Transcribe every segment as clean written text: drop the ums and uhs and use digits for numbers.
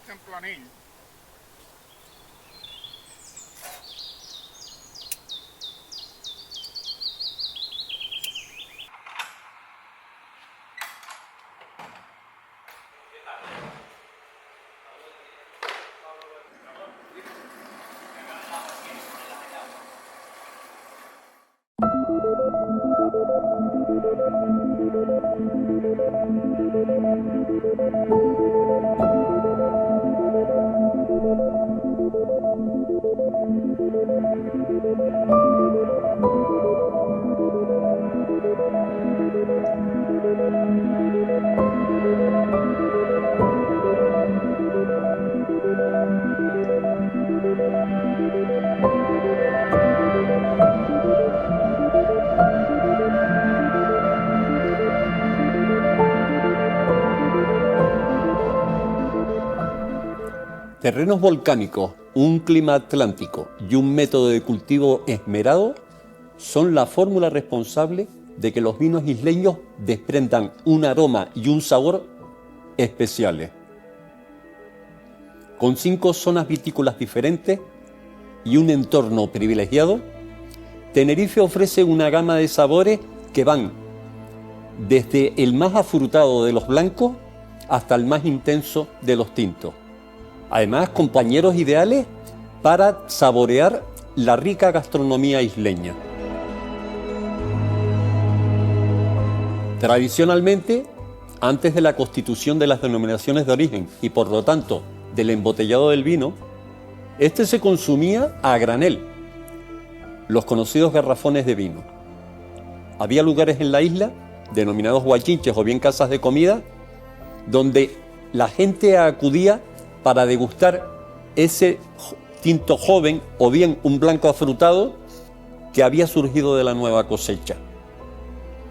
tempranillo. Terrenos volcánicos, un clima atlántico y un método de cultivo esmerado son la fórmula responsable de que los vinos isleños desprendan un aroma y un sabor especiales. Con 5 zonas vitícolas diferentes y un entorno privilegiado, Tenerife ofrece una gama de sabores que van desde el más afrutado de los blancos hasta el más intenso de los tintos. Además, compañeros ideales para saborear la rica gastronomía isleña. Tradicionalmente, antes de la constitución de las denominaciones de origen y por lo tanto del embotellado del vino, este se consumía a granel, los conocidos garrafones de vino. Había lugares en la isla, denominados guachinches o bien casas de comida, donde la gente acudía para degustar ese tinto joven o bien un blanco afrutado que había surgido de la nueva cosecha.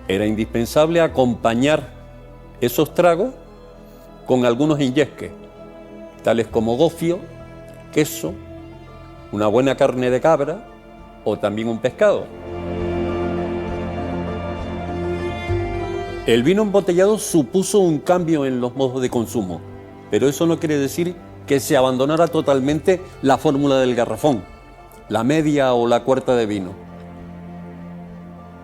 Era indispensable acompañar esos tragos con algunos inyesques, tales como gofio, queso, una buena carne de cabra o también un pescado. El vino embotellado supuso un cambio en los modos de consumo, pero eso no quiere decir que se abandonara totalmente la fórmula del garrafón, la media o la cuarta de vino.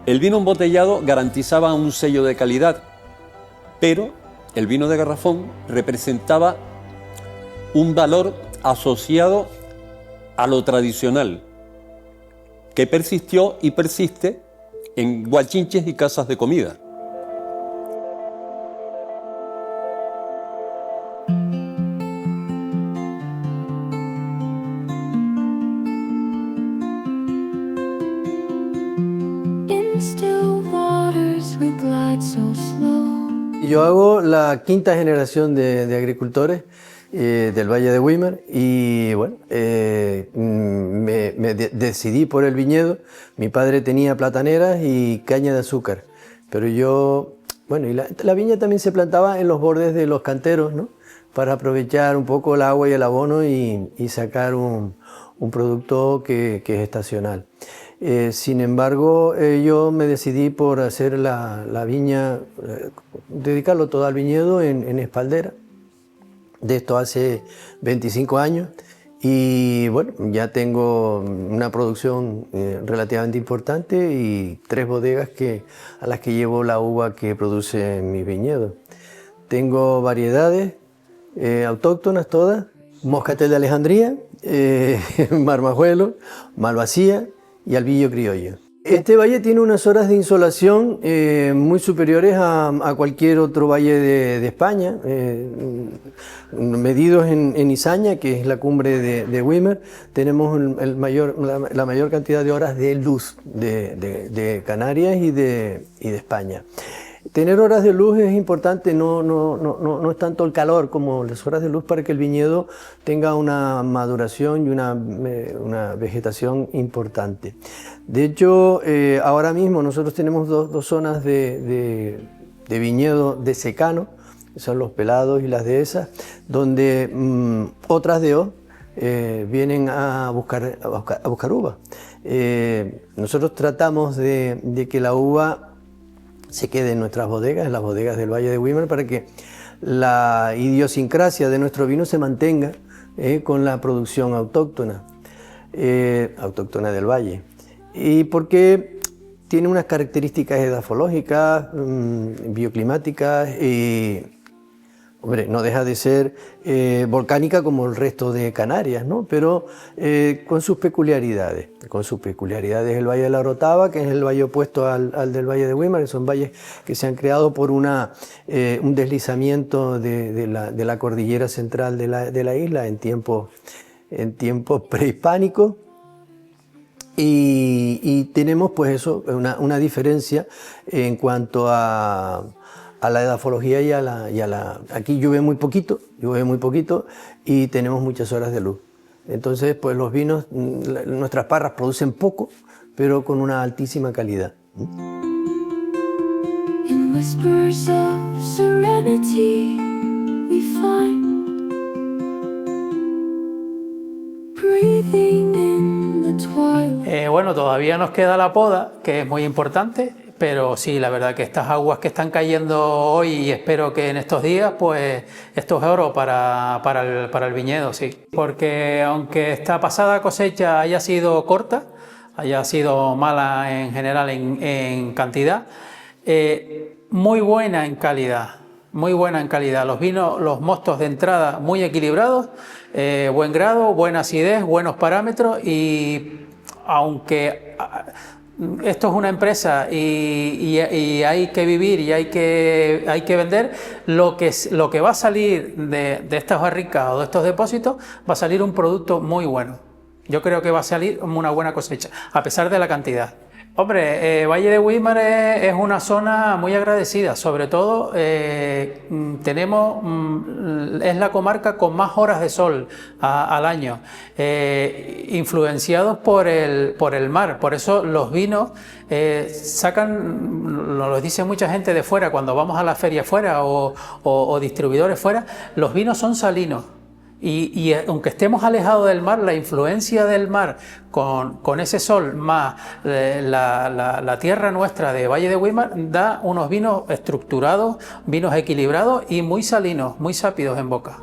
El vino embotellado garantizaba un sello de calidad, pero el vino de garrafón representaba un valor asociado a lo tradicional, que persistió y persiste en guachinches y casas de comida. Yo hago la quinta generación de agricultores del Valle de Weimar y bueno, decidí por el viñedo. Mi padre tenía plataneras y caña de azúcar, pero yo, bueno, y la viña también se plantaba en los bordes de los canteros, ¿no? Para aprovechar un poco el agua y el abono y sacar un producto que es estacional. Sin embargo, yo me decidí por hacer la viña, dedicarlo todo al viñedo en espaldera. De esto hace 25 años y bueno, ya tengo una producción relativamente importante y 3 bodegas a las que llevo la uva que produce mi viñedo. Tengo variedades autóctonas todas, Moscatel de Alejandría, Marmajuelo, Malvasía y Albillo criollo. Este valle tiene unas horas de insolación muy superiores a cualquier otro valle de España. Medidos en Izaña, que es la cumbre de Weimar, tenemos la mayor cantidad de horas de luz de Canarias y de España. Tener horas de luz es importante, no es tanto el calor como las horas de luz para que el viñedo tenga una maduración y una vegetación importante. De hecho, ahora mismo nosotros tenemos dos zonas de viñedo de secano, que son los Pelados y las Dehesas, donde otras DO vienen a buscar uva. Nosotros tratamos de que la uva se quede en nuestras bodegas, en las bodegas del Valle de Weimar, para que la idiosincrasia de nuestro vino se mantenga con la producción autóctona del valle. Y porque tiene unas características edafológicas, bioclimáticas y, hombre, no deja de ser volcánica como el resto de Canarias, ¿no? Pero con sus peculiaridades. Con sus peculiaridades el Valle de la Orotava, que es el valle opuesto al del Valle de Güímar, que son valles que se han creado por un deslizamiento de la cordillera central de la isla en tiempos prehispánicos. Y tenemos pues eso, una diferencia en cuanto a la edafología y a la... Aquí llueve muy poquito y tenemos muchas horas de luz. Entonces, pues los vinos, nuestras parras producen poco, pero con una altísima calidad. In whispers of serenity we find breathing in the twilight. Bueno, todavía nos queda la poda, que es muy importante, pero sí, la verdad que estas aguas que están cayendo hoy y espero que en estos días, pues esto es oro para el viñedo, sí. Porque aunque esta pasada cosecha haya sido corta, haya sido mala en general en cantidad, muy buena en calidad, muy buena en calidad. Los vinos, los mostos de entrada muy equilibrados, buen grado, buena acidez, buenos parámetros y aunque esto es una empresa y hay que vivir y hay que vender, lo que va a salir de estas barricas o de estos depósitos va a salir un producto muy bueno. Yo creo que va a salir una buena cosecha, a pesar de la cantidad. Hombre, Valle de Güímar es una zona muy agradecida, sobre todo es la comarca con más horas de sol al año, influenciados por el mar. Por eso los vinos sacan, nos lo dice mucha gente de fuera, cuando vamos a la feria fuera o distribuidores fuera, los vinos son salinos. Y aunque estemos alejados del mar, la influencia del mar con ese sol más la tierra nuestra de Valle de Güímar da unos vinos estructurados, vinos equilibrados y muy salinos, muy sápidos en boca.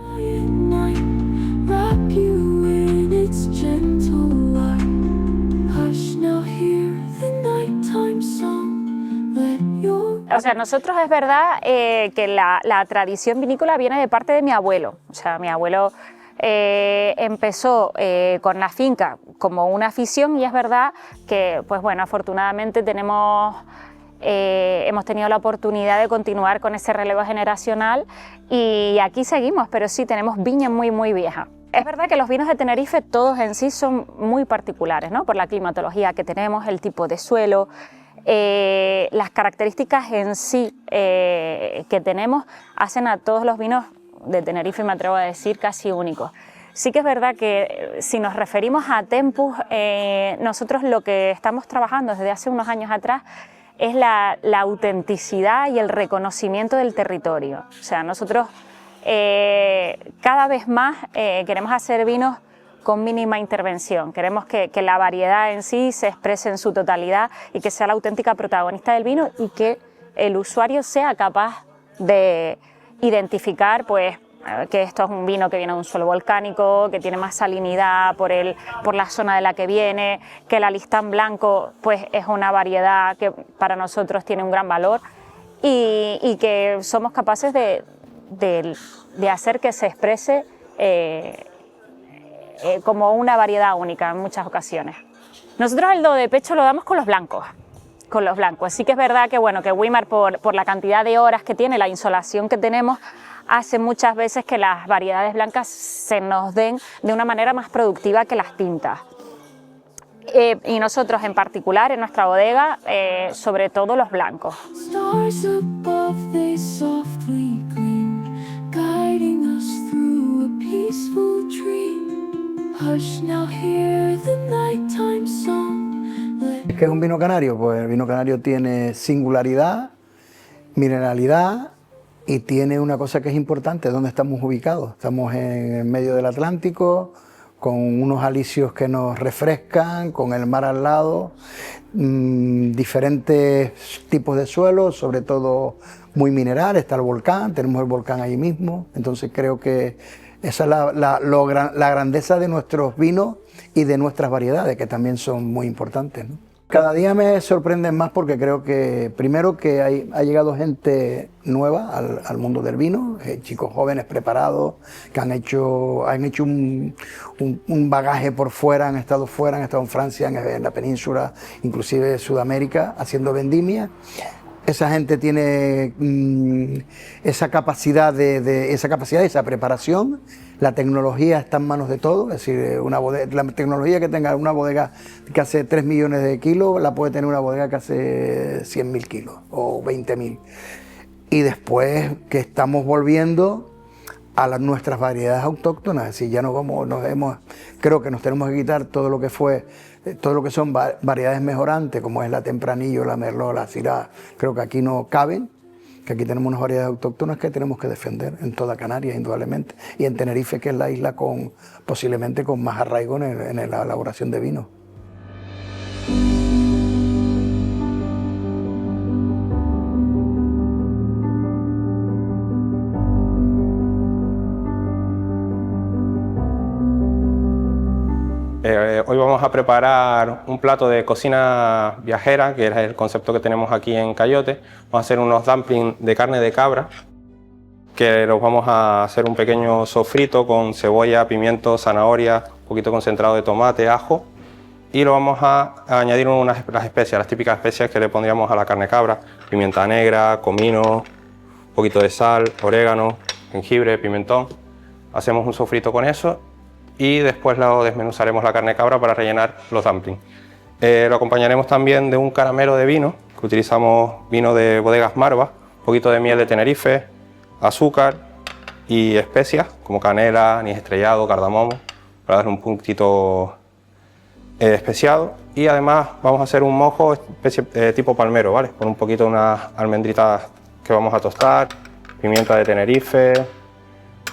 O sea, nosotros es verdad que la tradición vinícola viene de parte de mi abuelo. O sea, mi abuelo empezó con la finca como una afición y es verdad que, pues bueno, afortunadamente hemos tenido la oportunidad de continuar con ese relevo generacional y aquí seguimos, pero sí tenemos viña muy, muy vieja. Es verdad que los vinos de Tenerife todos en sí son muy particulares, ¿no? Por la climatología que tenemos, el tipo de suelo, las características en sí que tenemos hacen a todos los vinos de Tenerife, me atrevo a decir, casi únicos. Sí que es verdad que si nos referimos a Tempus, nosotros lo que estamos trabajando desde hace unos años atrás es la autenticidad y el reconocimiento del territorio. O sea, nosotros cada vez más queremos hacer vinos con mínima intervención. Queremos que la variedad en sí se exprese en su totalidad y que sea la auténtica protagonista del vino y que el usuario sea capaz de identificar pues, que esto es un vino que viene de un suelo volcánico, que tiene más salinidad por la zona de la que viene, que el Alistán blanco pues, es una variedad que para nosotros tiene un gran valor y que somos capaces de hacer que se exprese como una variedad única en muchas ocasiones. Nosotros el do de pecho lo damos con los blancos. Sí que es verdad que, bueno, que Güímar por la cantidad de horas que tiene, la insolación que tenemos, hace muchas veces que las variedades blancas se nos den de una manera más productiva que las tintas. Y nosotros en particular en nuestra bodega, sobre todo los blancos. ¿Qué es un vino canario? Pues el vino canario tiene singularidad, mineralidad y tiene una cosa que es importante, dónde estamos ubicados. Estamos en el medio del Atlántico, con unos alisios que nos refrescan, con el mar al lado, diferentes tipos de suelos, sobre todo muy mineral, está el volcán, tenemos el volcán ahí mismo, entonces creo que esa es la grandeza de nuestros vinos y de nuestras variedades, que también son muy importantes, ¿no? Cada día me sorprenden más porque creo que, primero, que ha llegado gente nueva al mundo del vino, chicos jóvenes preparados, que han hecho un bagaje por fuera, han estado en Francia, en la península, inclusive Sudamérica, haciendo vendimia. Esa gente tiene esa capacidad, esa preparación. La tecnología está en manos de todos, es decir, la tecnología que tenga una bodega que hace 3 millones de kilos, la puede tener una bodega que hace 100.000 kilos o 20.000. Y después que estamos volviendo a nuestras variedades autóctonas, es decir, ya creo que nos tenemos que quitar todo lo que son variedades mejorantes, como es la Tempranillo, la Merlot, la Syrah, creo que aquí no caben, que aquí tenemos unas variedades autóctonas que tenemos que defender en toda Canarias, indudablemente, y en Tenerife, que es la isla posiblemente con más arraigo en la elaboración de vino. Hoy vamos a preparar un plato de cocina viajera, que es el concepto que tenemos aquí en Cayote. Vamos a hacer unos dumplings de carne de cabra, que los vamos a hacer un pequeño sofrito con cebolla, pimiento, zanahoria, un poquito concentrado de tomate, ajo, y lo vamos a añadir las especias, las típicas especias que le pondríamos a la carne cabra: pimienta negra, comino, un poquito de sal, orégano, jengibre, pimentón. Hacemos un sofrito con eso y después lo desmenuzaremos la carne cabra para rellenar los dumplings. Lo acompañaremos también de un caramelo de vino, que utilizamos vino de bodegas Marva, un poquito de miel de Tenerife, azúcar y especias como canela, anís estrellado, cardamomo, para darle un puntito especiado. Y además vamos a hacer un mojo tipo palmero, ¿vale? Con un poquito de unas almendritas que vamos a tostar, pimienta de Tenerife,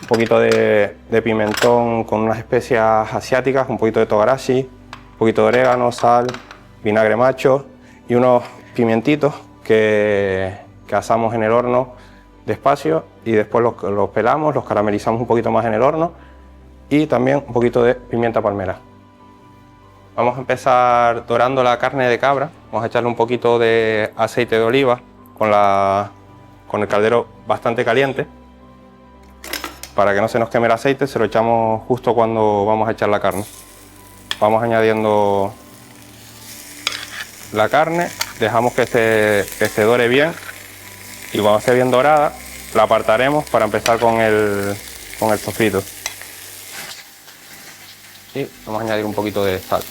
un poquito de pimentón con unas especias asiáticas, un poquito de togarashi, un poquito de orégano, sal, vinagre macho y unos pimientitos que asamos en el horno despacio, y después los pelamos, los caramelizamos un poquito más en el horno, y también un poquito de pimienta palmera. Vamos a empezar dorando la carne de cabra. Vamos a echarle un poquito de aceite de oliva con el caldero bastante caliente. Para que no se nos queme el aceite, se lo echamos justo cuando vamos a echar la carne. Vamos añadiendo la carne, dejamos que se dore bien, y cuando esté bien dorada la apartaremos para empezar con el sofrito. Y vamos a añadir un poquito de sal.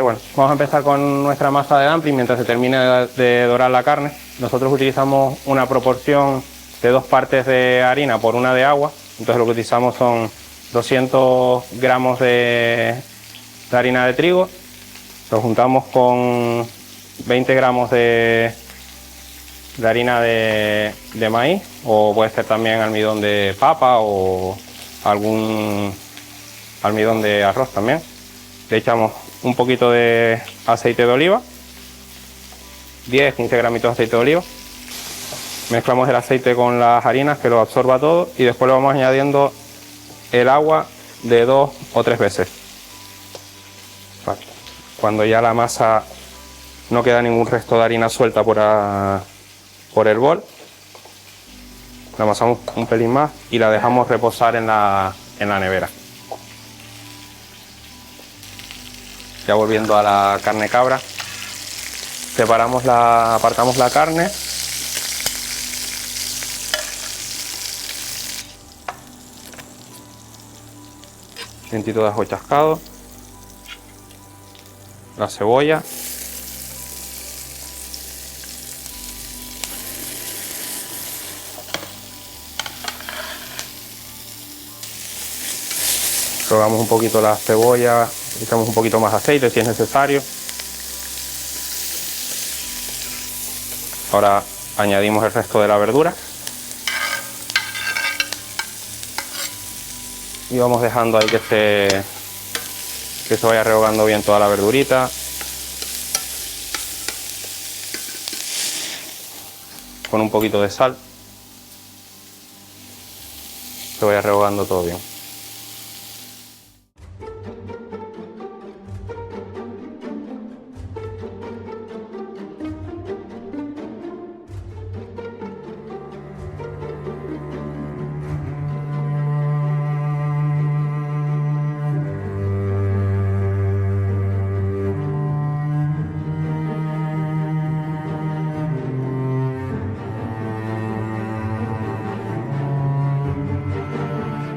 Bueno, vamos a empezar con nuestra masa de dumpling mientras se termine de dorar la carne. Nosotros utilizamos una proporción de 2 partes de harina por 1 de agua. Entonces lo que utilizamos son 200 gramos de harina de trigo. Lo juntamos con 20 gramos de harina de maíz, o puede ser también almidón de papa o algún almidón de arroz también. Le echamos un poquito de aceite de oliva, 10-15 gramitos de aceite de oliva. Mezclamos el aceite con las harinas, que lo absorba todo, y después le vamos añadiendo el agua de 2 o 3 veces. Cuando ya la masa no queda ningún resto de harina suelta por el bol, la amasamos un pelín más y la dejamos reposar en la nevera. Ya volviendo a la carne cabra, apartamos la carne. Dientito de ajo chascado, la cebolla, probamos un poquito la cebolla, echamos un poquito más de aceite si es necesario. Ahora añadimos el resto de la verdura. Y vamos dejando ahí que se vaya rehogando bien toda la verdurita. Con un poquito de sal. Se vaya rehogando todo bien.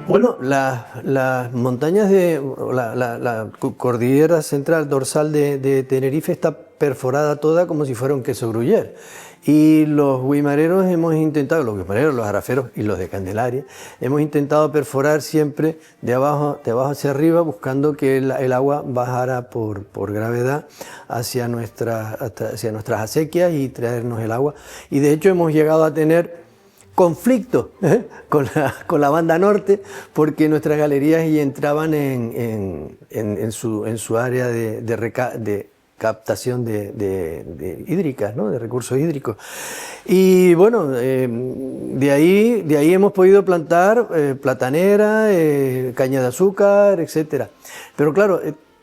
Bueno, las montañas la cordillera central dorsal de Tenerife está perforada toda como si fuera un queso gruyère. Y los guimareros hemos intentado, los guimareros, los araferos y los de Candelaria, hemos intentado perforar siempre de abajo hacia arriba, buscando que el agua bajara por gravedad hacia nuestras acequias y traernos el agua. Y de hecho hemos llegado a tener conflicto con la banda norte, porque nuestras galerías ya entraban en su área de captación de hídricas, ¿no? De recursos hídricos. Y bueno, de ahí hemos podido plantar platanera, caña de azúcar, etc. Pero claro,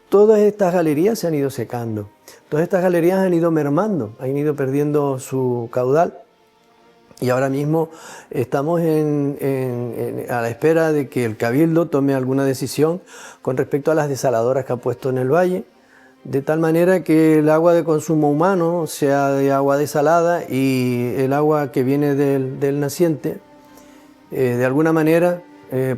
todas estas galerías se han ido secando, todas estas galerías han ido mermando, han ido perdiendo su caudal. Y ahora mismo estamos a la espera de que el Cabildo tome alguna decisión con respecto a las desaladoras que ha puesto en el valle, de tal manera que el agua de consumo humano sea de agua desalada y el agua que viene del naciente, de alguna manera,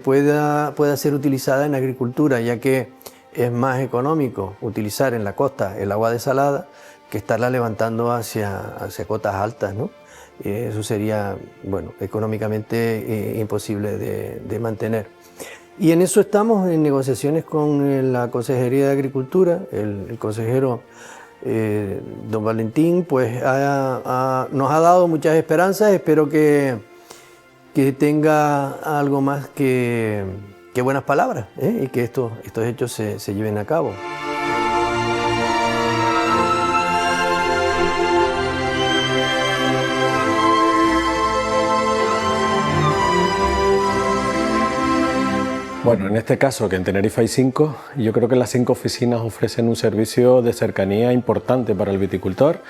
pueda ser utilizada en agricultura, ya que es más económico utilizar en la costa el agua desalada que estarla levantando hacia cotas altas, ¿no? Eso sería, bueno, económicamente imposible de mantener. Y en eso estamos en negociaciones con la Consejería de Agricultura. El consejero don Valentín pues nos ha dado muchas esperanzas. Espero que tenga algo más que buenas palabras, y que estos hechos se lleven a cabo. Bueno, en este caso, que en Tenerife hay 5, yo creo que las 5 oficinas ofrecen un servicio de cercanía importante para el viticultor.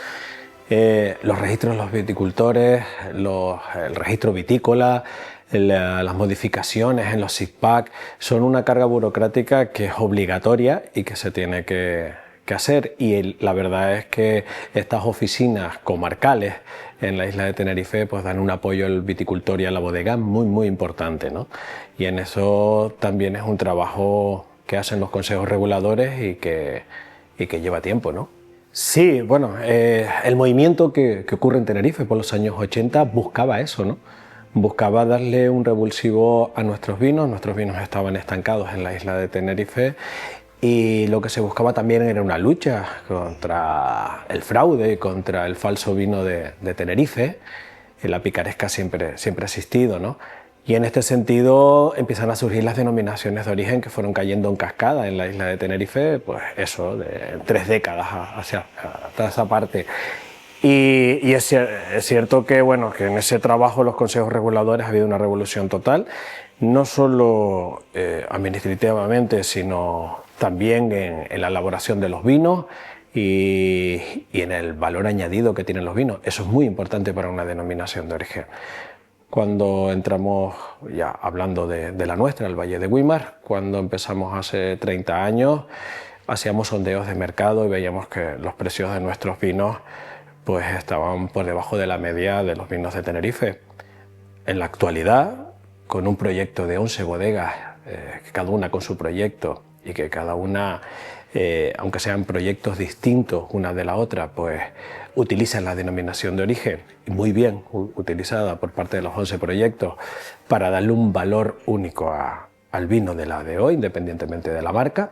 Los registros de los viticultores, el registro vitícola, las modificaciones en los SIGPAC son una carga burocrática que es obligatoria y que se tiene que hacer, y la verdad es que estas oficinas comarcales en la isla de Tenerife pues dan un apoyo al viticultor y a la bodega muy importante, ¿no? Y en eso también es un trabajo que hacen los consejos reguladores y que lleva tiempo, ¿no? Sí, bueno, el movimiento que ocurre en Tenerife por los años 80 buscaba eso, ¿no? Buscaba darle un revulsivo a nuestros vinos estaban estancados en la isla de Tenerife. Y lo que se buscaba también era una lucha contra el fraude, contra el falso vino de Tenerife. La picaresca siempre ha existido, ¿no? Y en este sentido empiezan a surgir las denominaciones de origen que fueron cayendo en cascada en la isla de Tenerife, pues eso, de 3 décadas hacia esa parte. Y es cierto que, bueno, que en ese trabajo los consejos reguladores ha habido una revolución total, no solo administrativamente, sino también en la elaboración de los vinos y en el valor añadido que tienen los vinos. Eso es muy importante para una denominación de origen. Cuando entramos, ya hablando de la nuestra, el Valle de Güímar, cuando empezamos hace 30 años, hacíamos sondeos de mercado y veíamos que los precios de nuestros vinos pues estaban por debajo de la media de los vinos de Tenerife. En la actualidad, con un proyecto de 11 bodegas, cada una con su proyecto, y que cada una, aunque sean proyectos distintos una de la otra, pues utilizan la denominación de origen, muy bien utilizada por parte de los 11 proyectos, para darle un valor único al vino de la de hoy, independientemente de la marca.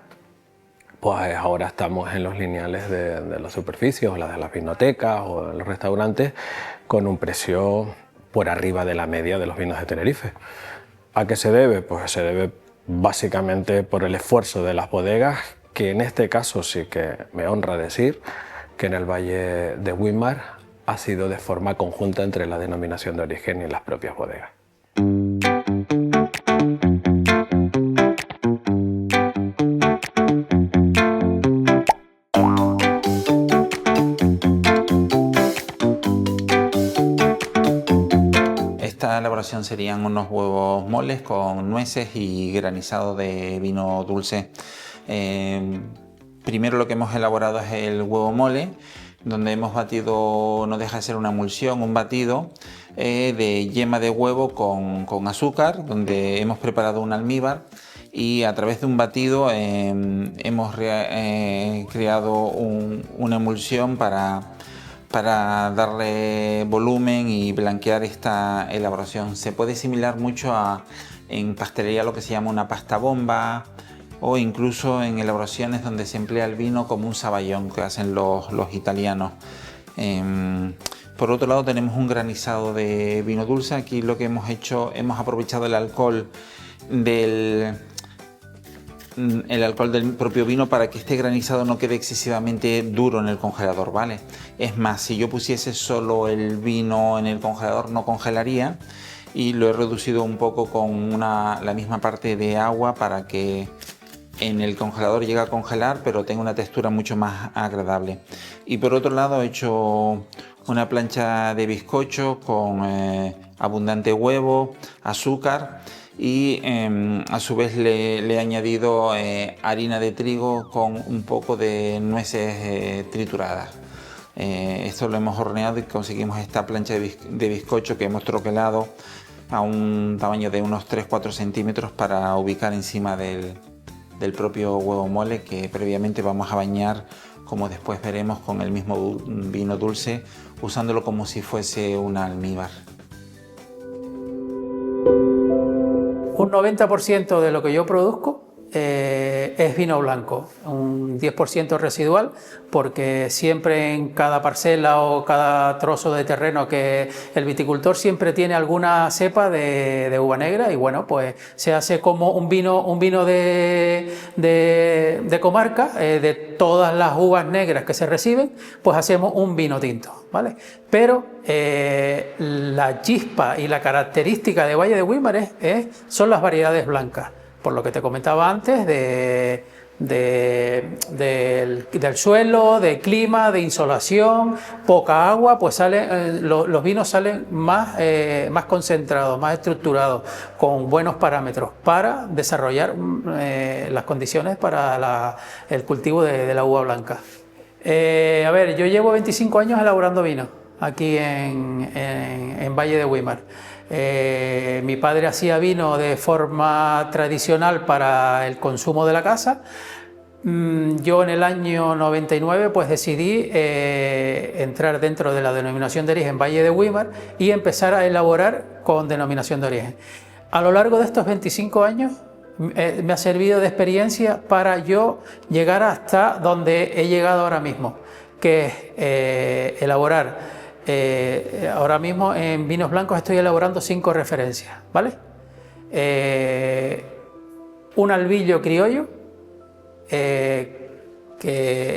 Pues ahora estamos en los lineales de las superficies, o las de las vinotecas o de los restaurantes, con un precio por arriba de la media de los vinos de Tenerife. ¿A qué se debe? Pues se debe básicamente por el esfuerzo de las bodegas, que en este caso sí que me honra decir que en el Valle de Weimar ha sido de forma conjunta entre la denominación de origen y las propias bodegas. Esta elaboración serían unos huevos moles con nueces y granizado de vino dulce. Primero lo que hemos elaborado es el huevo mole, donde hemos batido, no deja de ser una emulsión, un batido de yema de huevo con azúcar, donde hemos preparado un almíbar y a través de un batido hemos creado una emulsión para darle volumen y blanquear esta elaboración. Se puede asimilar mucho en pastelería lo que se llama una pasta bomba, o incluso en elaboraciones donde se emplea el vino como un saballón que hacen los italianos. Por otro lado tenemos un granizado de vino dulce. Aquí lo que hemos hecho, hemos aprovechado el alcohol del propio vino para que este granizado no quede excesivamente duro en el congelador, ¿vale? Es más, si yo pusiese solo el vino en el congelador no congelaría, y lo he reducido un poco con la misma parte de agua para que en el congelador llegue a congelar pero tenga una textura mucho más agradable. Y por otro lado he hecho una plancha de bizcocho con abundante huevo, azúcar y a su vez le he añadido harina de trigo con un poco de nueces trituradas. Esto lo hemos horneado y conseguimos esta plancha de bizcocho que hemos troquelado a un tamaño de unos 3-4 centímetros para ubicar encima del propio huevo mole, que previamente vamos a bañar, como después veremos, con el mismo vino dulce, usándolo como si fuese un almíbar. Un 90% de lo que yo produzco es vino blanco, un 10% residual, porque siempre en cada parcela o cada trozo de terreno que el viticultor siempre tiene alguna cepa de uva negra, y bueno, pues se hace como un vino de comarca, de todas las uvas negras que se reciben, pues hacemos un vino tinto, ¿vale? Pero la chispa y la característica de Valle de Weimar son las variedades blancas. Por lo que te comentaba antes del suelo, de clima, de insolación, poca agua, pues los vinos salen más concentrados, más estructurados, con buenos parámetros para desarrollar las condiciones para el cultivo de la uva blanca. A ver, yo llevo 25 años elaborando vino aquí en Valle de Weimar. Mi padre hacía vino de forma tradicional para el consumo de la casa. Yo en el año 99 pues decidí entrar dentro de la denominación de origen Valle de Weimar y empezar a elaborar con denominación de origen. A lo largo de estos 25 años me ha servido de experiencia para yo llegar hasta donde he llegado ahora mismo, que es elaborar. Ahora mismo en vinos blancos estoy elaborando 5 referencias, ¿vale? Un albillo criollo, que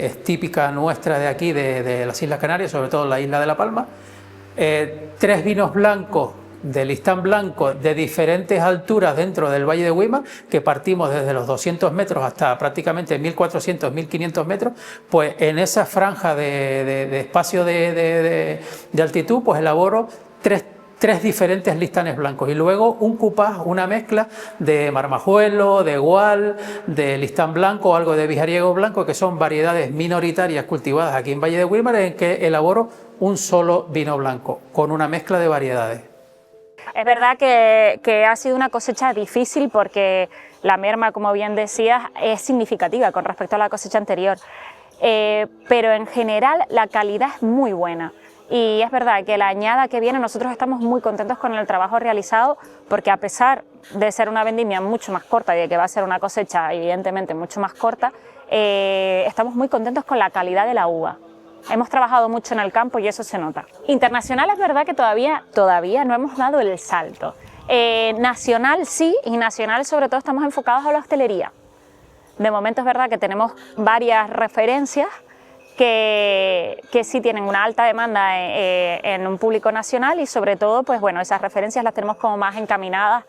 es típica nuestra de aquí, de las Islas Canarias, sobre todo la isla de La Palma. 3 vinos blancos de listán blanco de diferentes alturas dentro del Valle de Weimar, que partimos desde los 200 metros hasta prácticamente 1400, 1500 metros, pues en esa franja de espacio de altitud, pues elaboro tres diferentes listanes blancos, y luego un cupás, una mezcla de marmajuelo, de gual, de listán blanco, algo de vijariego blanco, que son variedades minoritarias cultivadas aquí en Valle de Weimar, en que elaboro un solo vino blanco con una mezcla de variedades. Es verdad que ha sido una cosecha difícil porque la merma, como bien decías, es significativa con respecto a la cosecha anterior, pero en general la calidad es muy buena. Y es verdad que la añada que viene, nosotros estamos muy contentos con el trabajo realizado, porque a pesar de ser una vendimia mucho más corta y de que va a ser una cosecha evidentemente mucho más corta, estamos muy contentos con la calidad de la uva. Hemos trabajado mucho en el campo y eso se nota. Internacional es verdad que todavía no hemos dado el salto. Nacional sí, y nacional sobre todo estamos enfocados a la hostelería. De momento es verdad que tenemos varias referencias que sí tienen una alta demanda en un público nacional y sobre todo, pues bueno, esas referencias las tenemos como más encaminadas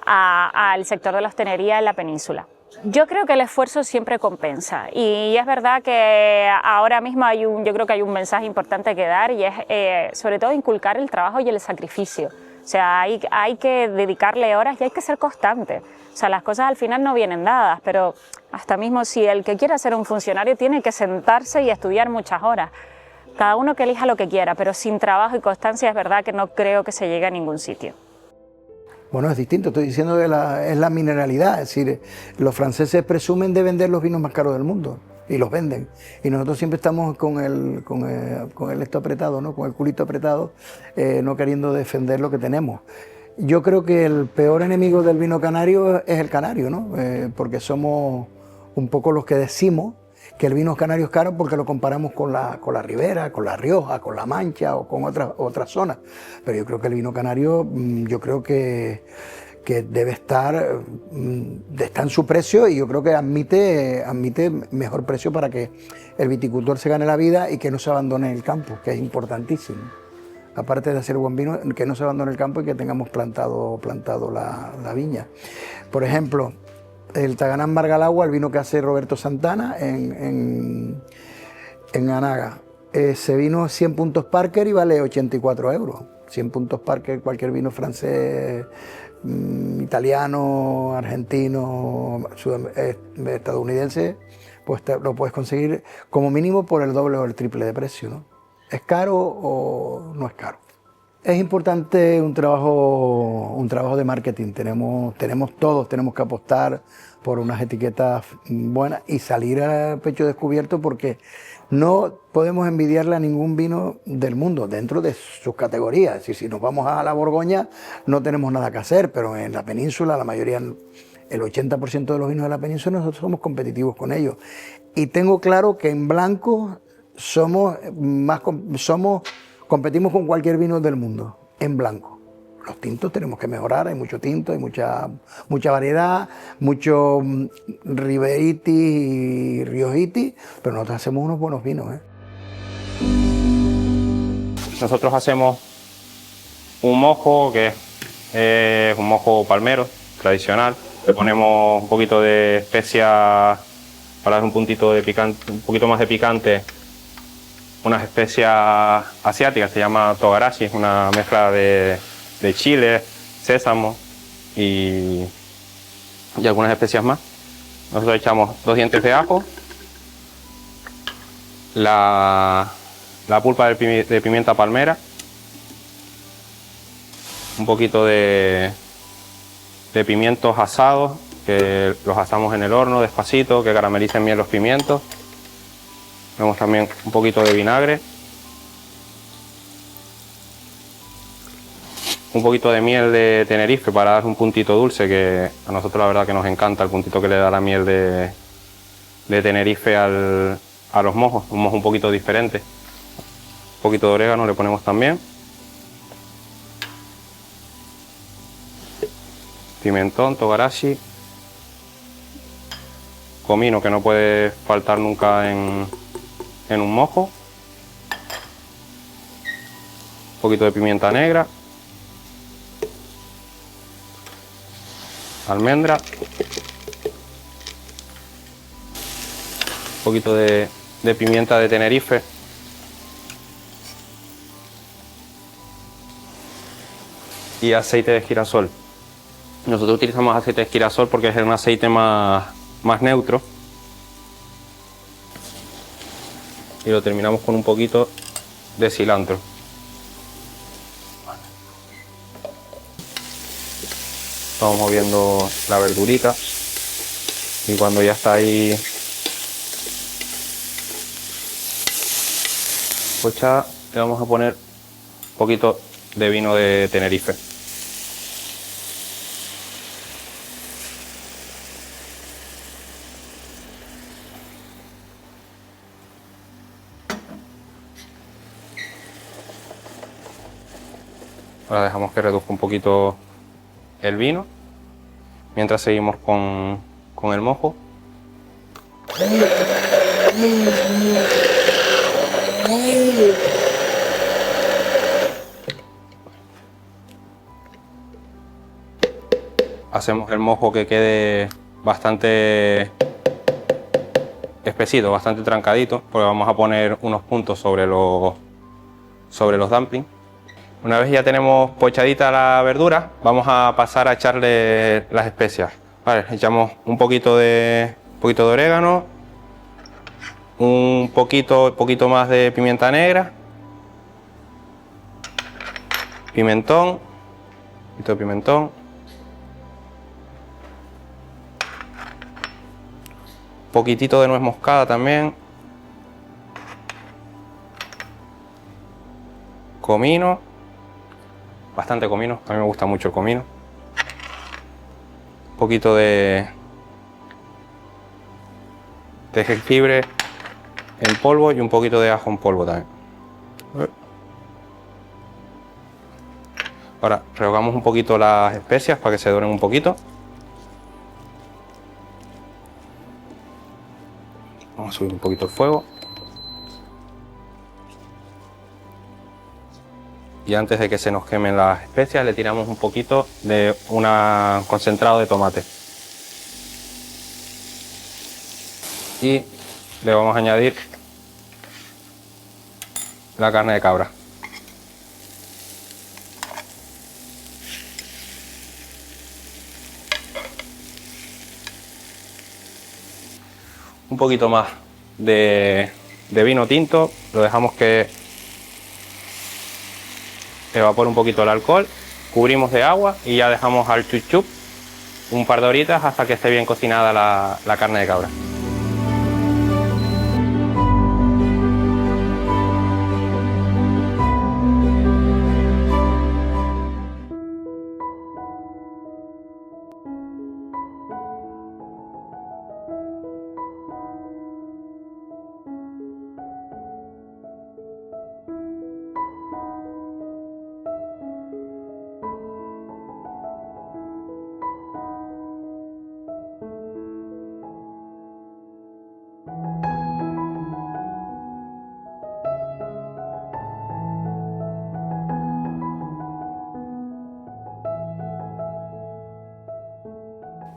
al sector de la hostelería en la península. Yo creo que el esfuerzo siempre compensa y es verdad que ahora mismo yo creo que hay un mensaje importante que dar y es sobre todo inculcar el trabajo y el sacrificio. O sea, hay que dedicarle horas y hay que ser constante. O sea, las cosas al final no vienen dadas, pero hasta mismo si el que quiera ser un funcionario tiene que sentarse y estudiar muchas horas. Cada uno que elija lo que quiera, pero sin trabajo y constancia es verdad que no creo que se llegue a ningún sitio. Bueno, es distinto, estoy diciendo que es la mineralidad, es decir, los franceses presumen de vender los vinos más caros del mundo y los venden. Y nosotros siempre estamos con el esto apretado, ¿no? Con el culito apretado, no queriendo defender lo que tenemos. Yo creo que el peor enemigo del vino canario es el canario, ¿no? Porque somos un poco los que decimos que el vino canario es caro porque lo comparamos con la Ribera, con la Rioja, con la Mancha o con otras zonas. Pero yo creo que el vino canario, yo creo que debe estar, está en su precio y yo creo que admite mejor precio para que el viticultor se gane la vida y que no se abandone el campo, que es importantísimo. Aparte de hacer buen vino, que no se abandone el campo y que tengamos plantado la viña. Por ejemplo, el Taganán Margalagua, el vino que hace Roberto Santana en Anaga. Ese vino es 100 puntos Parker y vale 84 euros. 100 puntos Parker, cualquier vino francés, italiano, argentino, estadounidense, pues lo puedes conseguir como mínimo por el doble o el triple de precio, ¿no? ¿Es caro o no es caro? Es importante un trabajo de marketing. Todos tenemos que apostar por unas etiquetas buenas y salir a pecho descubierto porque no podemos envidiarle a ningún vino del mundo dentro de sus categorías. Es decir, si nos vamos a la Borgoña no tenemos nada que hacer, pero en la península la mayoría, el 80% de los vinos de la península nosotros somos competitivos con ellos. Y tengo claro que en blanco competimos con cualquier vino del mundo, en blanco. Los tintos tenemos que mejorar, hay mucho tinto, hay mucha variedad, mucho Riberitis y Riojitis, pero nosotros hacemos unos buenos vinos, ¿eh? Nosotros hacemos un mojo que es un mojo palmero tradicional. Le ponemos un poquito de especia para dar un puntito de picante, un poquito más de picante. Unas especias asiáticas, se llama togarashi, es una mezcla de chile, sésamo y algunas especias más. Nosotros echamos 2 dientes de ajo, la pulpa de pimienta palmera, un poquito de pimientos asados, que los asamos en el horno despacito, que caramelicen bien los pimientos. Tenemos también un poquito de vinagre, un poquito de miel de Tenerife para dar un puntito dulce, que a nosotros la verdad que nos encanta el puntito que le da la miel de Tenerife a los mojos, un mojo un poquito diferente. Un poquito de orégano le ponemos también. Pimentón, togarashi, comino, que no puede faltar nunca en un mojo, un poquito de pimienta negra, almendra, un poquito de pimienta de Tenerife y aceite de girasol. Nosotros utilizamos aceite de girasol porque es un aceite más neutro. Y lo terminamos con un poquito de cilantro. Vamos moviendo la verdurita y cuando ya está ahí pochada, le vamos a poner un poquito de vino de Tenerife. Ahora dejamos que reduzca un poquito el vino mientras seguimos con el mojo. Hacemos el mojo que quede bastante espesito, bastante trancadito, porque vamos a poner unos puntos sobre los dumplings. Una vez ya tenemos pochadita la verdura, vamos a pasar a echarle las especias. Vale, echamos un poquito de orégano, un poquito más de pimienta negra, pimentón, poquitito de nuez moscada también, comino, bastante comino, a mí me gusta mucho el comino, un poquito de jengibre en polvo y un poquito de ajo en polvo también. Ahora rehogamos un poquito las especias para que se doren un poquito. Vamos a subir un poquito el fuego. Y antes de que se nos quemen las especias, le tiramos un poquito de un concentrado de tomate. Y le vamos a añadir la carne de cabra. Un poquito más de vino tinto, lo dejamos que evapore un poquito el alcohol, cubrimos de agua y ya dejamos al chup chup un par de horitas hasta que esté bien cocinada la carne de cabra.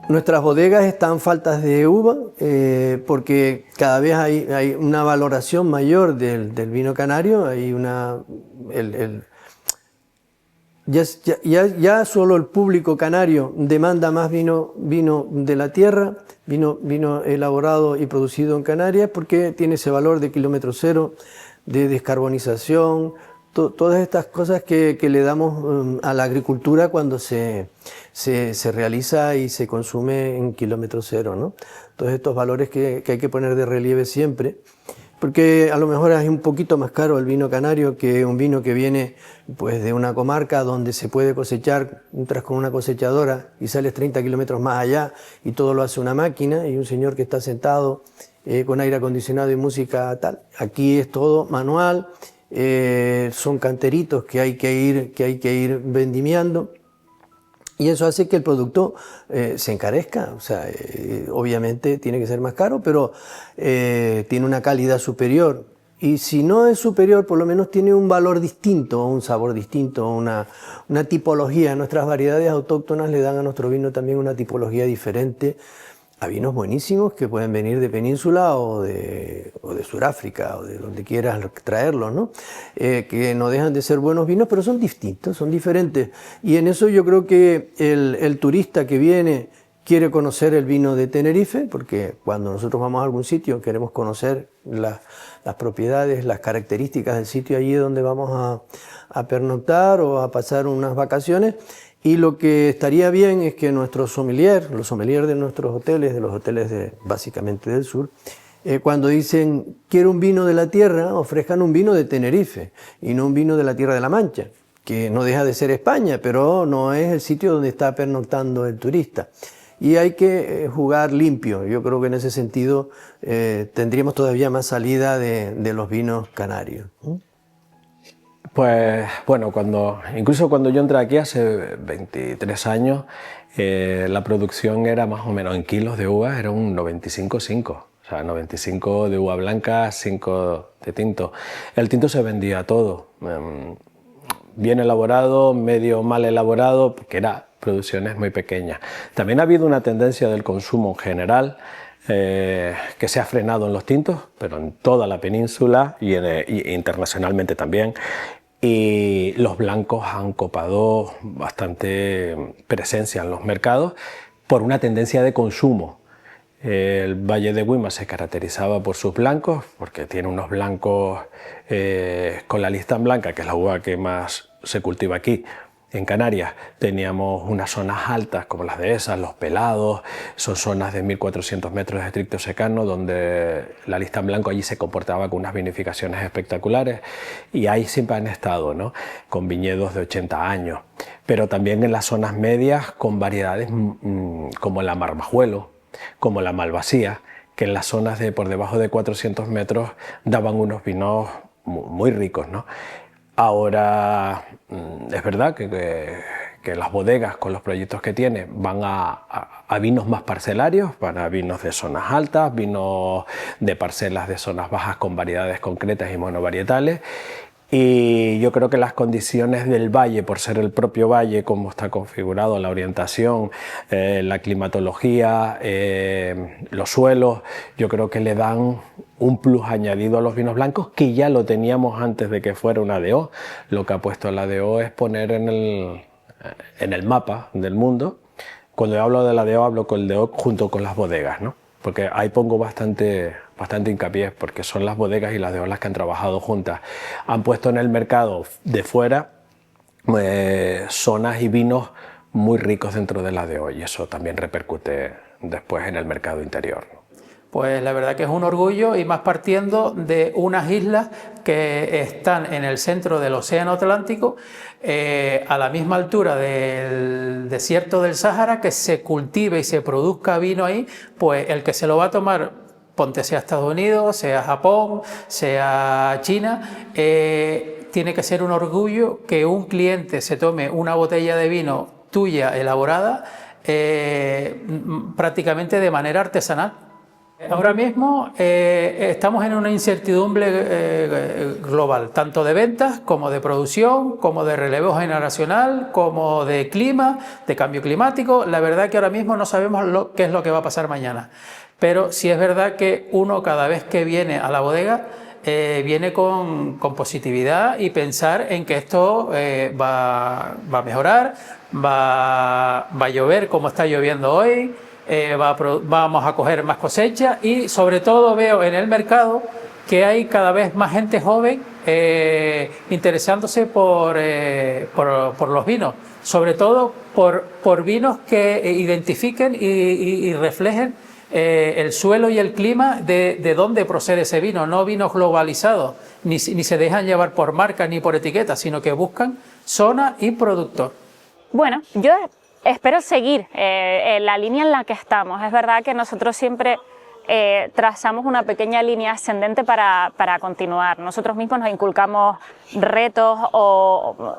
Nuestras bodegas están faltas de uva porque cada vez hay una valoración mayor del vino canario, hay ya solo el público canario demanda más vino de la tierra, vino elaborado y producido en Canarias, porque tiene ese valor de kilómetro cero, de descarbonización, todas estas cosas que le damos a la agricultura cuando se realiza y se consume en kilómetro cero, ¿no? Todos estos valores que hay que poner de relieve siempre, porque a lo mejor es un poquito más caro el vino canario que un vino que viene pues de una comarca donde se puede cosechar, entras con una cosechadora y sales 30 kilómetros más allá y todo lo hace una máquina y un señor que está sentado con aire acondicionado y música tal. Aquí es todo manual. Son canteritos que hay que ir vendimiando, y eso hace que el producto se encarezca. O sea, obviamente tiene que ser más caro, pero tiene una calidad superior, y si no es superior, por lo menos tiene un valor distinto, un sabor distinto, una tipología. Nuestras variedades autóctonas le dan a nuestro vino también una tipología diferente a vinos buenísimos que pueden venir de Península o de Sudáfrica o de donde quieras traerlos, ¿no? Que no dejan de ser buenos vinos, pero son distintos, son diferentes. Y en eso yo creo que el turista que viene quiere conocer el vino de Tenerife, porque cuando nosotros vamos a algún sitio queremos conocer las propiedades, las características del sitio allí donde vamos a pernoctar o a pasar unas vacaciones. Y lo que estaría bien es que nuestros sommeliers, los sommeliers de nuestros hoteles, de los hoteles básicamente del sur, cuando dicen quiero un vino de la tierra, ofrezcan un vino de Tenerife y no un vino de la Tierra de la Mancha, que no deja de ser España, pero no es el sitio donde está pernoctando el turista. Y hay que jugar limpio. Yo creo que en ese sentido tendríamos todavía más salida de los vinos canarios. Pues bueno, incluso cuando yo entré aquí hace 23 años, la producción era más o menos en kilos de uva, era un 95-5. O sea, 95 de uva blanca, 5 de tinto. El tinto se vendía todo, bien elaborado, medio mal elaborado, porque eran producciones muy pequeñas. También ha habido una tendencia del consumo en general, que se ha frenado en los tintos, pero en toda la península y internacionalmente también. Y los blancos han copado bastante presencia en los mercados por una tendencia de consumo. El Valle de Güímar se caracterizaba por sus blancos, porque tiene unos blancos con la listán blanca, que es la uva que más se cultiva aquí. En Canarias teníamos unas zonas altas como las dehesas, los Pelados, son zonas de 1400 metros de estricto secano donde la listán blanco allí se comportaba con unas vinificaciones espectaculares y ahí siempre han estado, ¿no? Con viñedos de 80 años, pero también en las zonas medias con variedades como la Marmajuelo, como la Malvasía, que en las zonas de por debajo de 400 metros daban unos vinos muy ricos, ¿no? Ahora es verdad que las bodegas con los proyectos que tienen van a vinos más parcelarios, van a vinos de zonas altas, vinos de parcelas de zonas bajas con variedades concretas y monovarietales. Y yo creo que las condiciones del valle, por ser el propio valle, como está configurado, la orientación, la climatología, los suelos, yo creo que le dan un plus añadido a los vinos blancos que ya lo teníamos antes de que fuera una ADO. Lo que ha puesto la ADO es poner en el mapa del mundo. Cuando yo hablo de la ADO, hablo con el DO junto con las bodegas, ¿no? Porque ahí pongo bastante hincapié, porque son las bodegas y las DO las que han trabajado juntas. Han puesto en el mercado de fuera zonas y vinos muy ricos dentro de la DO y eso también repercute después en el mercado interior. Pues la verdad que es un orgullo y más partiendo de unas islas que están en el centro del Océano Atlántico, a la misma altura del desierto del Sáhara, que se cultive y se produzca vino ahí, pues el que se lo va a tomar, ponte sea Estados Unidos, sea Japón, sea China, tiene que ser un orgullo que un cliente se tome una botella de vino tuya elaborada prácticamente de manera artesanal. Ahora mismo estamos en una incertidumbre global, tanto de ventas como de producción, como de relevo generacional, como de clima, de cambio climático. La verdad que ahora mismo no sabemos qué es lo que va a pasar mañana. Pero sí es verdad que uno cada vez que viene a la bodega viene con positividad y pensar en que esto va a mejorar, va a llover como está lloviendo hoy. Vamos a coger más cosecha y sobre todo veo en el mercado que hay cada vez más gente joven interesándose por los vinos, sobre todo por vinos que identifiquen y reflejen el suelo y el clima de dónde procede ese vino, no vinos globalizados, ni se dejan llevar por marca ni por etiqueta, sino que buscan zona y productor. Bueno, yo espero seguir en la línea en la que estamos. Es verdad que nosotros siempre trazamos una pequeña línea ascendente para continuar. Nosotros mismos nos inculcamos retos o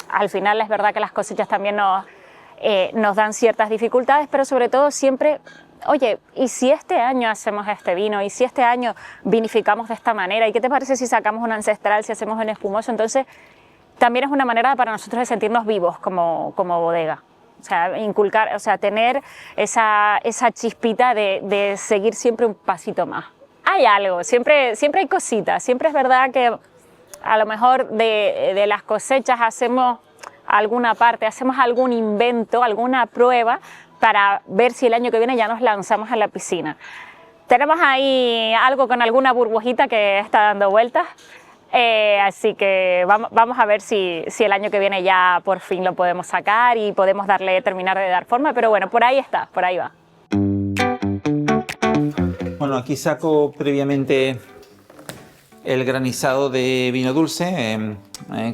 al final es verdad que las cosechas también nos dan ciertas dificultades, pero sobre todo siempre, oye, ¿y si este año hacemos este vino? ¿Y si este año vinificamos de esta manera? ¿Y qué te parece si sacamos un ancestral, si hacemos un espumoso? Entonces también es una manera para nosotros de sentirnos vivos como bodega. O sea, inculcar, o sea, tener esa chispita de seguir siempre un pasito más. Hay algo, siempre hay cositas, siempre es verdad que a lo mejor de las cosechas hacemos alguna parte, hacemos algún invento, alguna prueba para ver si el año que viene ya nos lanzamos a la piscina. Tenemos ahí algo con alguna burbujita que está dando vueltas. Así que vamos a ver si el año que viene ya por fin lo podemos sacar y podemos terminar de dar forma, pero bueno, por ahí está, por ahí va. Bueno, aquí saco previamente el granizado de vino dulce.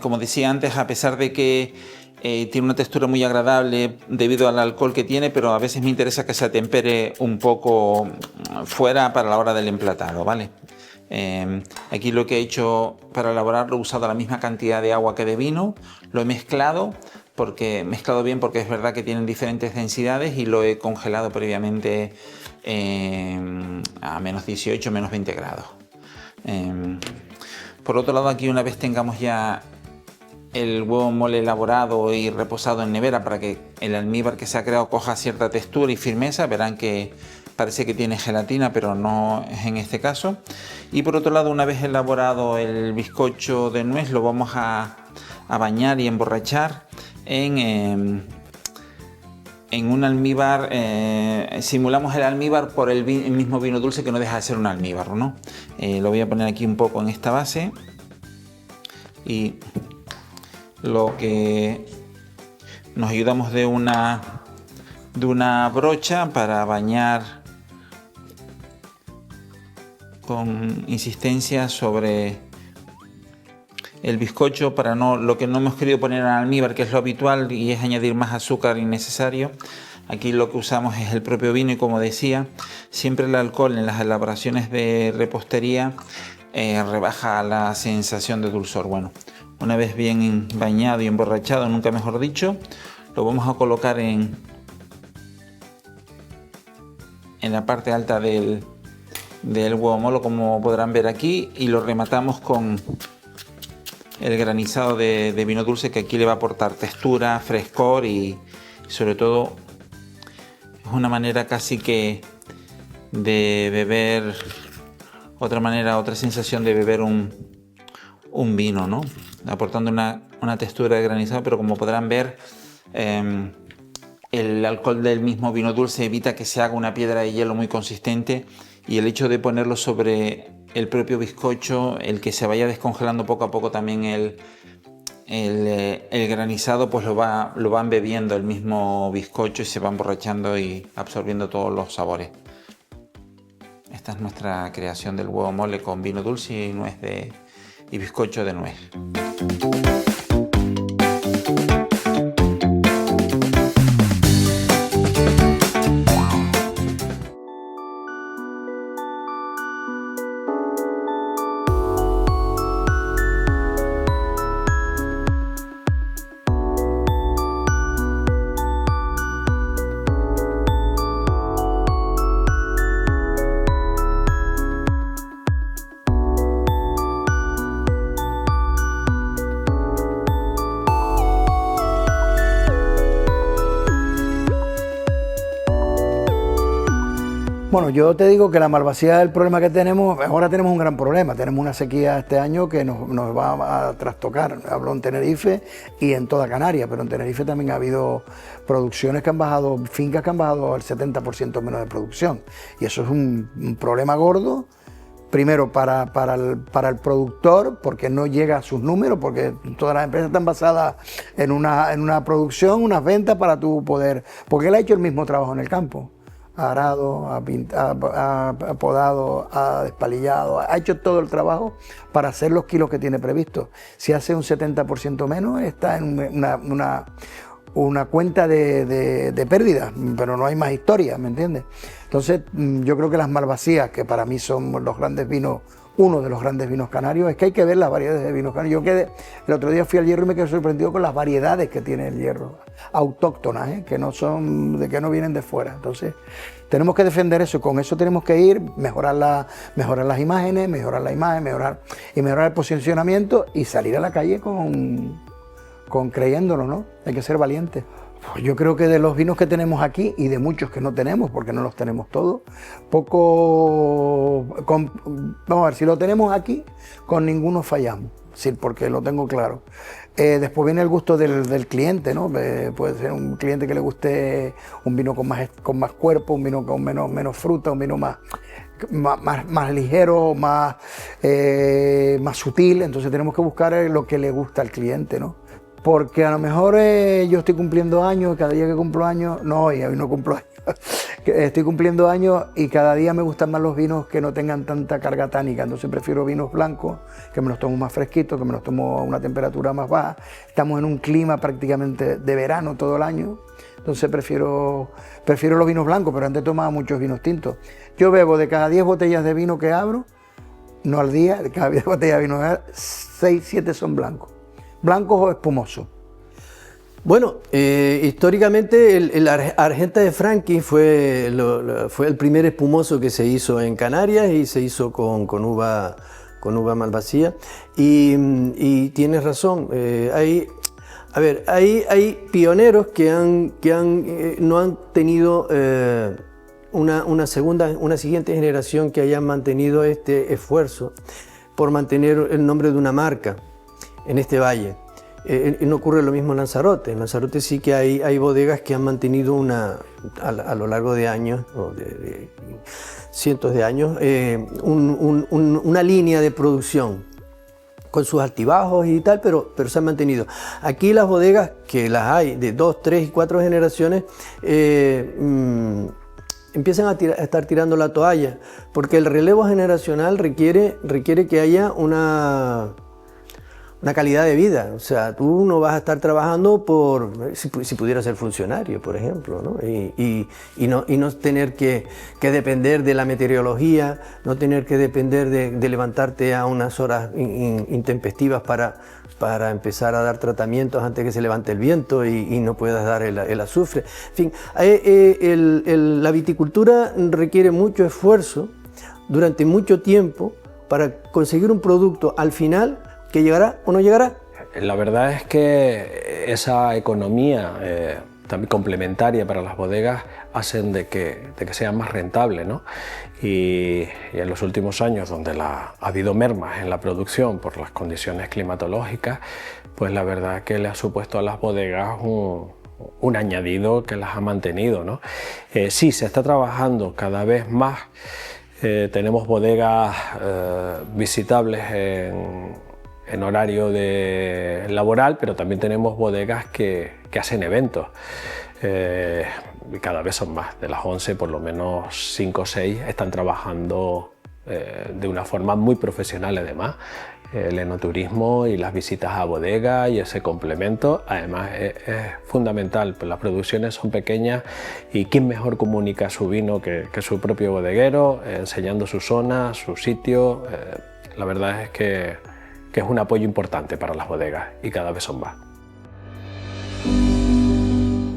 Como decía antes, a pesar de que tiene una textura muy agradable debido al alcohol que tiene, pero a veces me interesa que se atempere un poco fuera para la hora del emplatado, ¿vale? Aquí lo que he hecho para elaborarlo, he usado la misma cantidad de agua que de vino, lo he mezclado bien porque es verdad que tienen diferentes densidades, y lo he congelado previamente a menos 18, menos 20 grados. Por otro lado, aquí una vez tengamos ya el huevo mole elaborado y reposado en nevera para que el almíbar que se ha creado coja cierta textura y firmeza, verán que parece que tiene gelatina, pero no es en este caso. Y por otro lado, una vez elaborado el bizcocho de nuez, lo vamos a bañar y emborrachar en un almíbar. Simulamos el almíbar por el mismo vino dulce, que no deja de ser un almíbar, ¿no? Lo voy a poner aquí un poco en esta base, y lo que nos ayudamos de una brocha para bañar con insistencia sobre el bizcocho, para lo que no hemos querido poner en almíbar, que es lo habitual, y es añadir más azúcar innecesario. Aquí lo que usamos es el propio vino, y como decía, siempre el alcohol en las elaboraciones de repostería rebaja la sensación de dulzor. Bueno, una vez bien bañado y emborrachado, nunca mejor dicho, lo vamos a colocar en la parte alta del huevo molo, como podrán ver aquí, y lo rematamos con el granizado de vino dulce, que aquí le va a aportar textura, frescor, y sobre todo es una manera casi que de beber, otra sensación de beber un vino, ¿no? Aportando una textura de granizado, pero como podrán ver, el alcohol del mismo vino dulce evita que se haga una piedra de hielo muy consistente, y el hecho de ponerlo sobre el propio bizcocho, el que se vaya descongelando poco a poco también el granizado, pues lo van bebiendo el mismo bizcocho, y se va emborrachando y absorbiendo todos los sabores. Esta es nuestra creación del huevo mole con vino dulce y bizcocho de nuez. Bueno, yo te digo que la Malvasía, el problema que tenemos, ahora tenemos un gran problema. Tenemos una sequía este año que nos va a trastocar. Hablo en Tenerife y en toda Canarias, pero en Tenerife también ha habido producciones que han bajado, fincas que han bajado al 70% menos de producción. Y eso es un problema gordo. Primero para el productor, porque no llega a sus números, porque todas las empresas están basadas en una producción, unas ventas para tu poder. Porque él ha hecho el mismo trabajo en el campo. Ha arado, ha podado, ha despalillado, ha hecho todo el trabajo para hacer los kilos que tiene previsto. Si hace un 70% menos, está en una cuenta de pérdidas, pero no hay más historia, ¿me entiendes? Entonces, yo creo que las Malvasías, que para mí son los grandes vinos, uno de los grandes vinos canarios, es que hay que ver las variedades de vinos canarios. El otro día fui al Hierro y me quedé sorprendido con las variedades que tiene el Hierro, autóctonas, que no vienen de fuera. Entonces, tenemos que defender eso, con eso tenemos que ir, mejorar las imágenes, mejorar la imagen, mejorar el posicionamiento y salir a la calle con creyéndolo, ¿no? Hay que ser valientes. Pues yo creo que de los vinos que tenemos aquí y de muchos que no tenemos, porque no los tenemos todos, vamos a ver, si lo tenemos aquí, con ninguno fallamos, sí, porque lo tengo claro. Después viene el gusto del cliente, ¿no? Puede ser un cliente que le guste un vino con más cuerpo, un vino con menos fruta, un vino más ligero, más sutil. Entonces tenemos que buscar lo que le gusta al cliente, ¿no? Porque a lo mejor yo estoy cumpliendo años, cada día que cumplo años, no, hoy no cumplo años, estoy cumpliendo años y cada día me gustan más los vinos que no tengan tanta carga tánica, entonces prefiero vinos blancos, que me los tomo más fresquitos, que me los tomo a una temperatura más baja. Estamos en un clima prácticamente de verano todo el año, entonces prefiero los vinos blancos, pero antes tomaba muchos vinos tintos. Yo bebo de cada 10 botellas de vino que abro, no al día, de cada 10 botellas de vino que abro, 6, 7 son blancos. ¿Blancos o espumosos? Bueno, históricamente el Argenta de Franchi fue el primer espumoso que se hizo en Canarias y se hizo con uva Malvasía. Y tienes razón, hay pioneros que no han tenido una siguiente generación que haya mantenido este esfuerzo por mantener el nombre de una marca en este valle. No ocurre lo mismo en Lanzarote. En Lanzarote sí que hay bodegas que han mantenido a lo largo de años, o de cientos de años, una línea de producción con sus altibajos y tal, pero se han mantenido. Aquí las bodegas, que las hay de 2, 3 y 4 generaciones, empiezan a estar tirando la toalla, porque el relevo generacional requiere que haya una calidad de vida. O sea, tú no vas a estar trabajando si pudiera ser funcionario, por ejemplo, ¿no? Y no tener que depender de la meteorología, no tener que depender de levantarte a unas horas intempestivas para empezar a dar tratamientos antes que se levante el viento y no puedas dar el azufre. En fin, la viticultura requiere mucho esfuerzo durante mucho tiempo para conseguir un producto al final que llegará o no llegará. La verdad es que esa economía también complementaria para las bodegas hacen de que sean más rentables, ¿no? Y en los últimos años, donde ha habido mermas en la producción por las condiciones climatológicas, pues la verdad que le ha supuesto a las bodegas un añadido que las ha mantenido, ¿no? Sí, se está trabajando cada vez más. Tenemos bodegas visitables en horario laboral, pero también tenemos bodegas que hacen eventos. Y cada vez son más, de las 11 por lo menos 5 o 6 están trabajando de una forma muy profesional además. El enoturismo y las visitas a bodega y ese complemento además es fundamental, pues las producciones son pequeñas y quién mejor comunica su vino que su propio bodeguero, enseñando su zona, su sitio. La verdad es que es un apoyo importante para las bodegas y cada vez son más.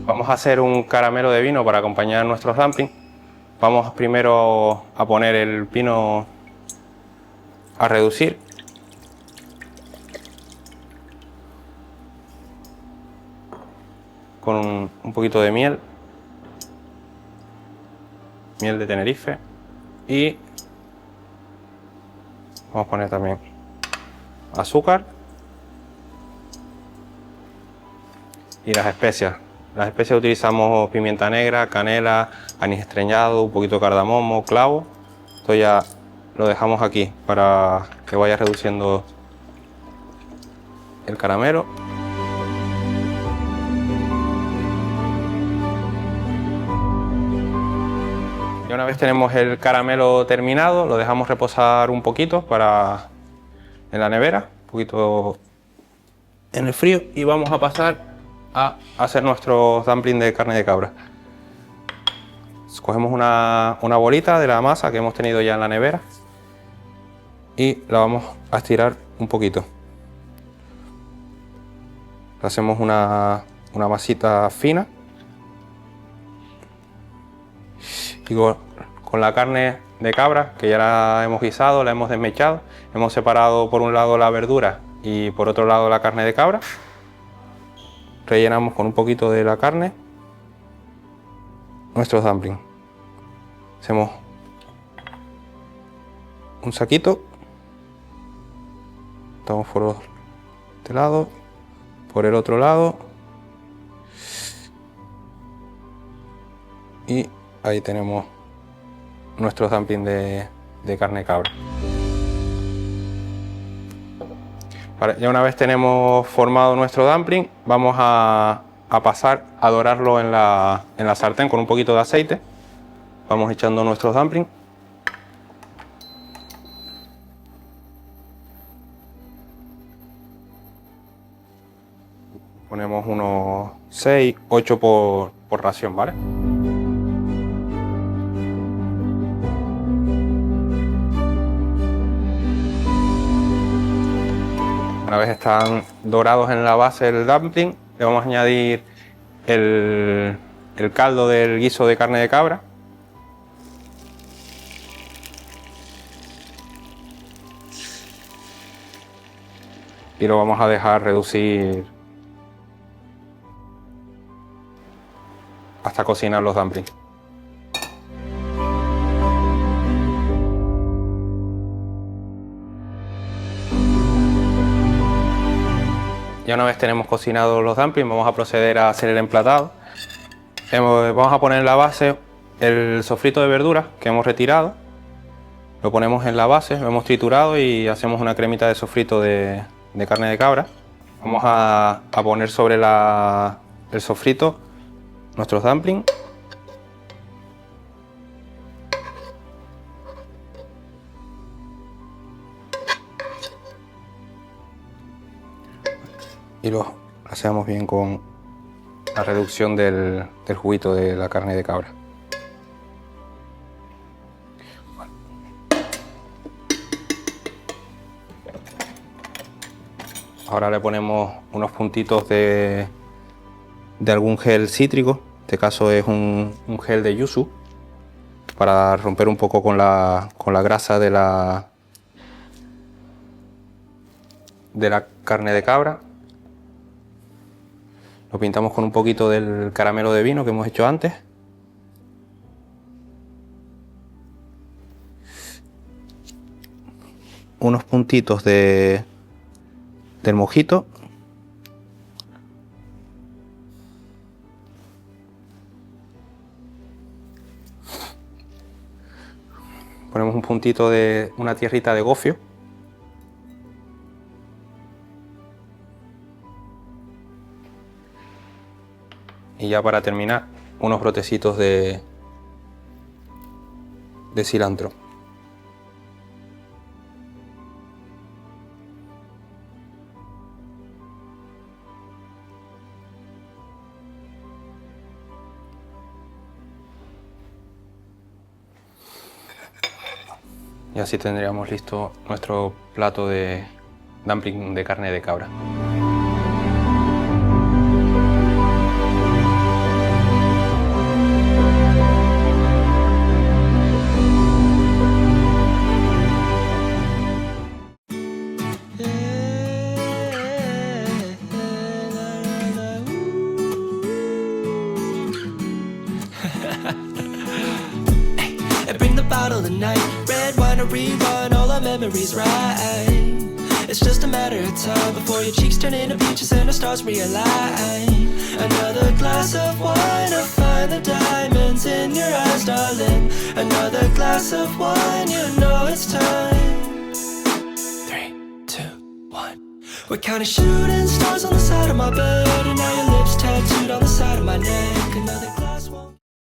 Vamos a hacer un caramelo de vino para acompañar nuestros dumplings. Vamos primero a poner el vino a reducir. Con un poquito de miel de Tenerife, y vamos a poner también azúcar y las especias. Las especias utilizamos pimienta negra, canela, anís estreñado, un poquito de cardamomo, clavo. Esto ya lo dejamos aquí para que vaya reduciendo el caramelo. Y una vez tenemos el caramelo terminado, lo dejamos reposar un poquito en la nevera, un poquito en el frío, y vamos a pasar a hacer nuestros dumplings de carne de cabra. Cogemos una bolita de la masa que hemos tenido ya en la nevera y la vamos a estirar un poquito. Hacemos una masita fina. Y con la carne de cabra, que ya la hemos guisado, la hemos desmechado, hemos separado por un lado la verdura y por otro lado la carne de cabra. Rellenamos con un poquito de la carne nuestros dumplings. Hacemos un saquito, estamos por este lado, por el otro lado, y ahí tenemos nuestros dumplings de carne de cabra. Ya una vez tenemos formado nuestro dumpling, vamos a pasar a dorarlo en la sartén con un poquito de aceite. Vamos echando nuestros dumplings. Ponemos unos 6, 8 por ración, ¿vale? Una vez están dorados en la base del dumpling, le vamos a añadir el caldo del guiso de carne de cabra. Y lo vamos a dejar reducir hasta cocinar los dumplings. Ya una vez tenemos cocinados los dumplings, vamos a proceder a hacer el emplatado. Vamos a poner en la base el sofrito de verduras que hemos retirado. Lo ponemos en la base, lo hemos triturado y hacemos una cremita de sofrito de carne de cabra. Vamos a poner sobre el sofrito nuestros dumplings. Y lo hacemos bien con la reducción del juguito de la carne de cabra. Ahora le ponemos unos puntitos de algún gel cítrico, en este caso es un gel de yuzu, para romper un poco con la grasa de la carne de cabra. Lo pintamos con un poquito del caramelo de vino que hemos hecho antes. Unos puntitos del mojito. Ponemos un puntito de una tierrita de gofio. Y ya para terminar, unos brotecitos de cilantro. Y así tendríamos listo nuestro plato de dumpling de carne de cabra. Bottle tonight, red wine to rerun all our memories right. It's just a matter of time before your cheeks turn into peaches and the stars realign. Another glass of wine to find the diamonds in your eyes, darling. Another glass of wine, you know it's time. 3, 2, 1. We're counting shooting stars on the side of my bed, and now your lips tattooed on the side of my neck. Another glass won't